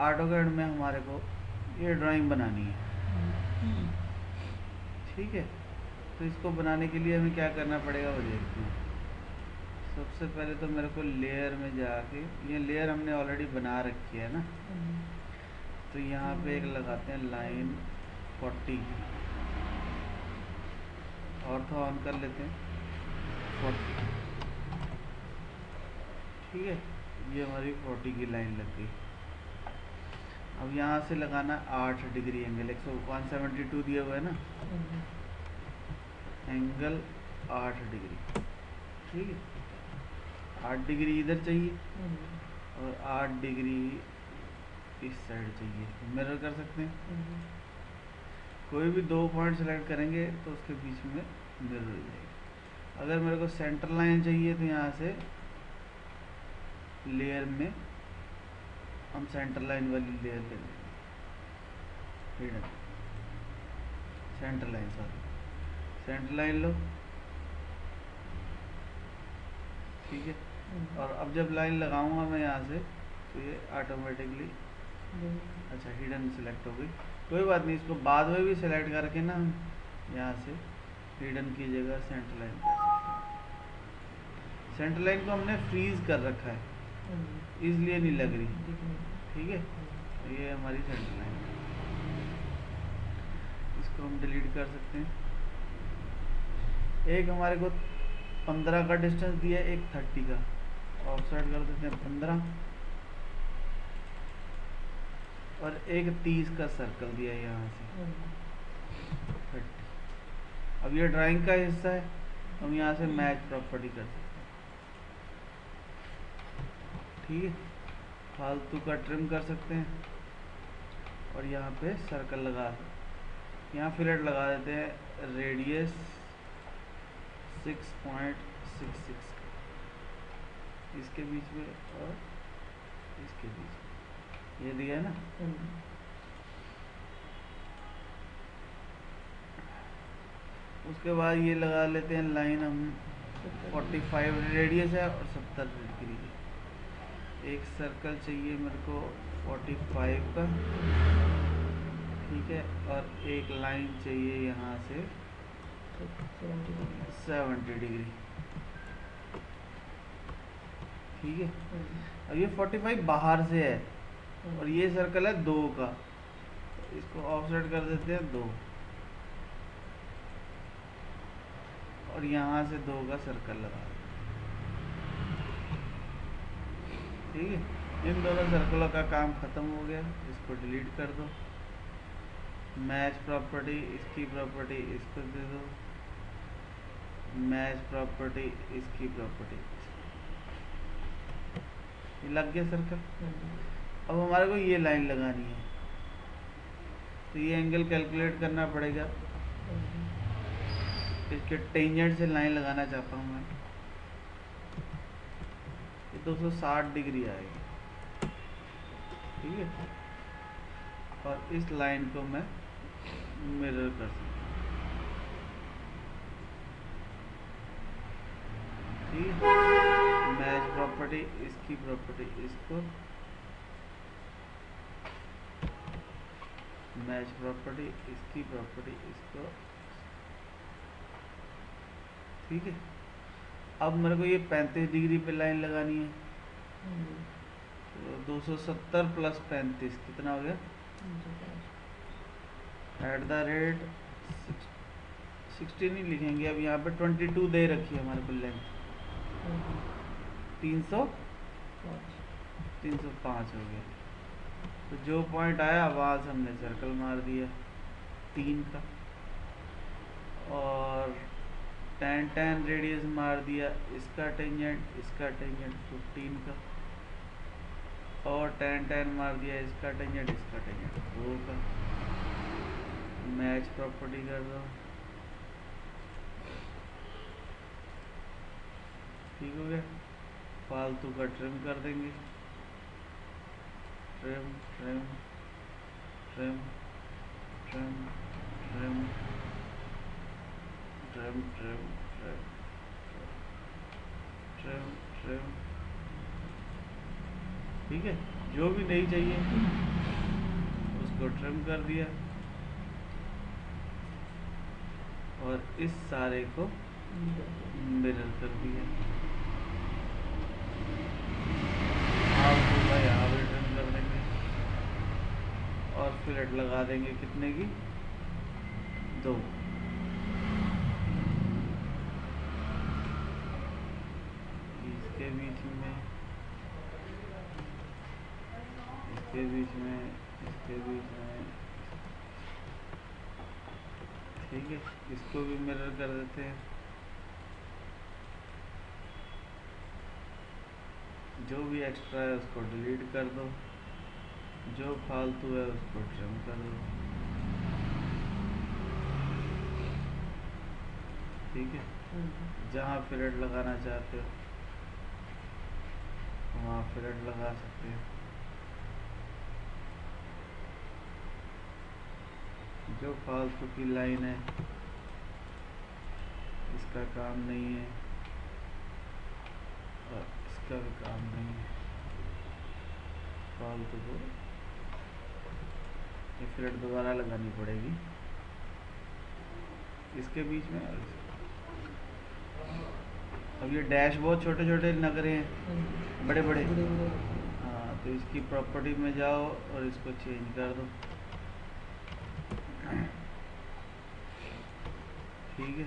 AutoCAD में हमारे को ये ड्राइंग बनानी है, ठीक है। तो इसको बनाने के लिए हमें क्या करना पड़ेगा वो देखते हैं। सबसे पहले तो मेरे को लेयर में जाके, ये लेयर हमने ऑलरेडी बना रखी है ना, तो यहाँ पे एक लगाते हैं लाइन 40 की, ऑर्थो ऑन कर लेते हैं 40, ठीक है। ये हमारी 40 की लाइन लग गई। अब यहाँ से लगाना 8 डिग्री एंगल, 172 दिया हुआ है ना, एंगल 8 डिग्री, ठीक है। 8 डिग्री इधर चाहिए और 8 डिग्री इस साइड चाहिए, मिरर कर सकते हैं। कोई भी दो पॉइंट सेलेक्ट करेंगे तो उसके बीच में मिरर हो जाएगा। अगर मेरे को सेंटर लाइन चाहिए तो यहाँ से लेयर में हम सेंटर लाइन वाली लेयर ले लेंगे, hidden centre line, sorry centre line लो, ठीक है। और अब जब लाइन लगाऊंगा मैं यहाँ से तो ये ऑटोमेटिकली, अच्छा हिडन सेलेक्ट हो गई, कोई बात नहीं, इसको बाद में भी सेलेक्ट करके ना यहाँ से हिडन की जगह सेंटर लाइन कर सकते हैं। सेंटर लाइन को हमने फ्रीज कर रखा है इसलिए नहीं लग रही, ठीक है। ये हमारी सेंटर लाइन, इसको हम डिलीट कर सकते हैं। एक हमारे को 15 का डिस्टेंस दिया है, एक 30 का, ऑफसेट कर देते हैं 15, और एक 30 का सर्कल दिया है यहाँ से 30। अब ये ड्राइंग का हिस्सा है, हम यहाँ से मैच प्रॉपर्टी कर सकते हैं, ठीक है। फालतू का ट्रिम कर सकते हैं और यहाँ पे सर्कल लगा सकते हैं। यहाँ फिलेट लगा देते हैं रेडियस 6.66 इसके बीच में और इसके बीच में, ये दिया है ना। उसके बाद ये लगा लेते हैं लाइन हम 45 रेडियस है और 70 डिग्री है। एक सर्कल चाहिए मेरे को 45 का, ठीक है, और एक लाइन चाहिए यहाँ से 70 डिग्री, ठीक है। अब ये 45 बाहर से है और ये सर्कल है 2 का, तो इसको ऑफसेट कर देते हैं 2, और यहाँ से 2 का सर्कल लगा, ठीक है। इन दोनों सर्कलों का काम खत्म हो गया, इसको डिलीट कर दो। मैच प्रॉपर्टी, इसकी प्रॉपर्टी इसको दे दो, मैच प्रॉपर्टी इसकी प्रॉपर्टी, ये लग गया सर्कल। अब हमारे को ये लाइन लगानी है, तो ये एंगल कैलकुलेट करना पड़ेगा। इसके टेंजेंट से लाइन लगाना चाहता हूँ मैं, ये 260 डिग्री आएगी, ठीक है। और इस लाइन को मैं मिरर कर सकता हूँ, ठीक है। मैच प्रॉपर्टी इसकी प्रॉपर्टी इसको, मैच प्रॉपर्टी इसकी प्रॉपर्टी इसको, ठीक है। अब मेरे को ये 35 डिग्री पे लाइन लगानी है, तो 270 प्लस 35 कितना हो गया, @ 16 ही लिखेंगे। अब यहाँ पे 22 दे रखी है हमारे को लेंथ, 305 हो गया। तो जो पॉइंट आया वहाँ से हमने सर्कल मार दिया 3 का, और 10 रेडियस मार दिया इसका टेंजेंट 15 का, और 10 मार दिया इसका टेंजेंट 2 का। मैच प्रॉपर्टी कर दो, ठीक हो गया। फालतू का ट्रिम कर देंगे, trim trim trim trim trim trim trim trim trim, ठीक है। जो भी नहीं चाहिए इसको ट्रिम कर दिया और इस सारे को मिरर कर दिया। हाफ होगा यहाँ भी ट्रिम कर देंगे और फिलेट लगा देंगे कितने की, 2। इसके बीच में, इसके बीच में, इसके बीच में, ठीक है। इसको भी मिरर कर देते हैं। जो भी एक्स्ट्रा है उसको डिलीट कर दो, जो फालतू है उसको ट्रिम कर दो, ठीक है। जहाँ फिलेट लगाना चाहते हो वहाँ फिलेट लगा सकते हो। जो फालतू की लाइन है इसका काम नहीं है और इसका भी काम नहीं है, फालतू को ये फिलेट दोबारा लगानी पड़ेगी इसके बीच में। अब ये डैश बहुत छोटे छोटे लग रहे हैं, बड़े बड़े। हाँ, तो इसकी प्रॉपर्टी में जाओ और इसको चेंज कर दो, ठीक है।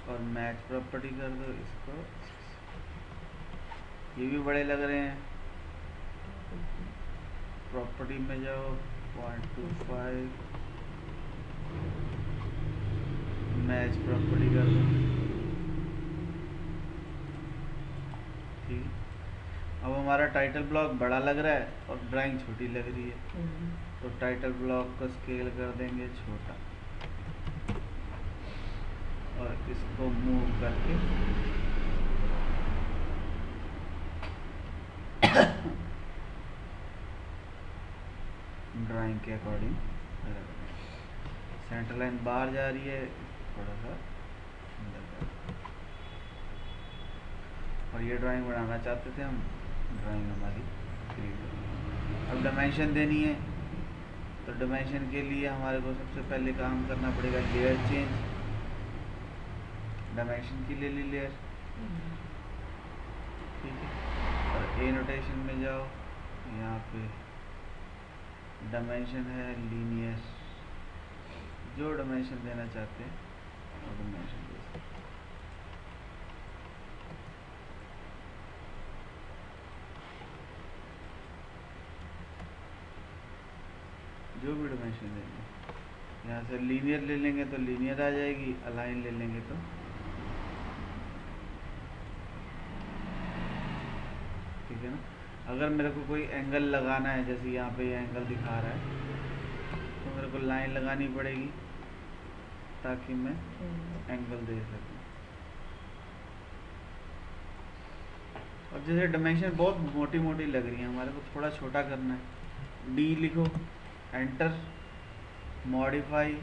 और मैच प्रॉपर्टी कर दो इसको। ये भी बड़े लग रहे हैं, प्रॉपर्टी में जाओ 0.25 मैच प्रॉपर्टी कर दो, ठीक। अब हमारा टाइटल ब्लॉक बड़ा लग रहा है और ड्राइंग छोटी लग रही है, तो टाइटल ब्लॉक को स्केल कर देंगे छोटा और इसको मूव करके ड्राइंग के अकॉर्डिंग सेंटर लाइन बाहर जा रही है, थोड़ा सा अंदर कर। और ये ड्राइंग बनाना चाहते थे हम, ड्राइंग हमारी क्रिएट। अब डायमेंशन देनी है, तो डायमेंशन के लिए हमारे को सबसे पहले काम करना पड़ेगा लेयर चेंज। डायमेंशन की ले ली लेयर, ठीक है। और ए नोटेशन में जाओ, यहाँ पे डायमेंशन है लीनियर, जो डायमेंशन देना चाहते हैं वो डायमेंशन दे सकते हैं। जो भी डायमेंशन लेंगे, यहाँ से लीनियर ले लेंगे तो लीनियर आ जाएगी, अलाइन ले लेंगे तो ठीक है ना। अगर मेरे को कोई एंगल लगाना है, जैसे यहाँ पे ये एंगल दिखा रहा है, तो मेरे को लाइन लगानी पड़ेगी ताकि मैं एंगल दे सकूँ। अब जैसे डायमेंशन बहुत मोटी मोटी लग रही है, हमारे को थोड़ा छोटा करना है, डी लिखो, एंटर, मॉडिफाई,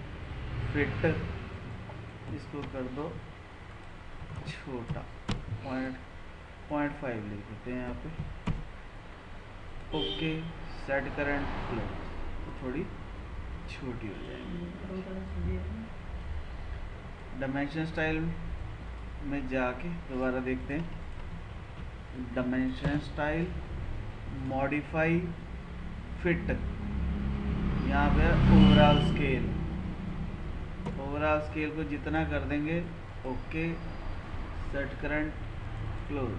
फिट, इसको कर दो छोटा, 0.5 लिख देते हैं यहाँ पे। ओके, सेट करंट क्लोज, तो थोड़ी छोटी हो जाएगी। डायमेंशन स्टाइल में जाके दोबारा देखते हैं, डायमेंशन स्टाइल, मॉडिफाई, फिट, यहाँ पे ओवरऑल स्केल, ओवरऑल स्केल को जितना कर देंगे, ओके, सेट करंट क्लोज,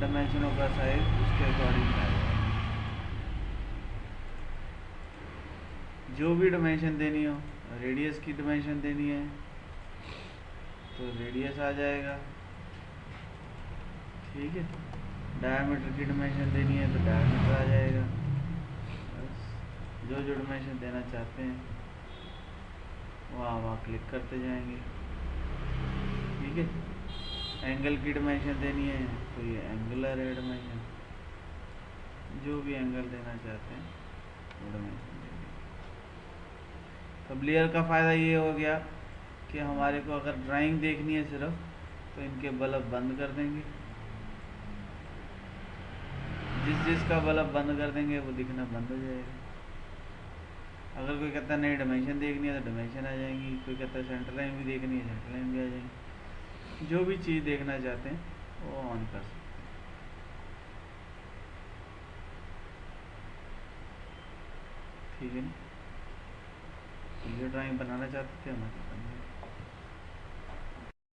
डायमेंशनों का साइज उसके अकॉर्डिंग आएगा। जो भी डायमेंशन देनी हो, रेडियस की डायमेंशन देनी है तो रेडियस आ जाएगा, ठीक है। डायमीटर की डायमेंशन देनी है तो डायमीटर आ जाएगा। बस जो जो डायमेंशन देना चाहते हैं वहाँ क्लिक करते जाएंगे, ठीक है। एंगल की डायमेंशन देनी है तो ये एंगुलर है डायमेंशन, जो भी एंगल देना चाहते हैं वो डायमेंशन देंगे। अब लेयर का फ़ायदा ये हो गया कि हमारे को अगर ड्राइंग देखनी है सिर्फ, तो इनके बल्ब बंद कर देंगे, जिस जिसका बल्ब बंद कर देंगे वो दिखना बंद हो जाएगा। अगर कोई कहता है नहीं डायमेंशन देखनी है तो डायमेंशन आ जाएंगी, कोई कहता है सेंटर लाइन भी देखनी है, सेंटर लाइन भी आ जाएंगी। जो भी चीज़ देखना चाहते हैं वो ऑन कर सकते हैं। ठीक है ना। तो ये ड्राइंग बनाना चाहते थे, हमारे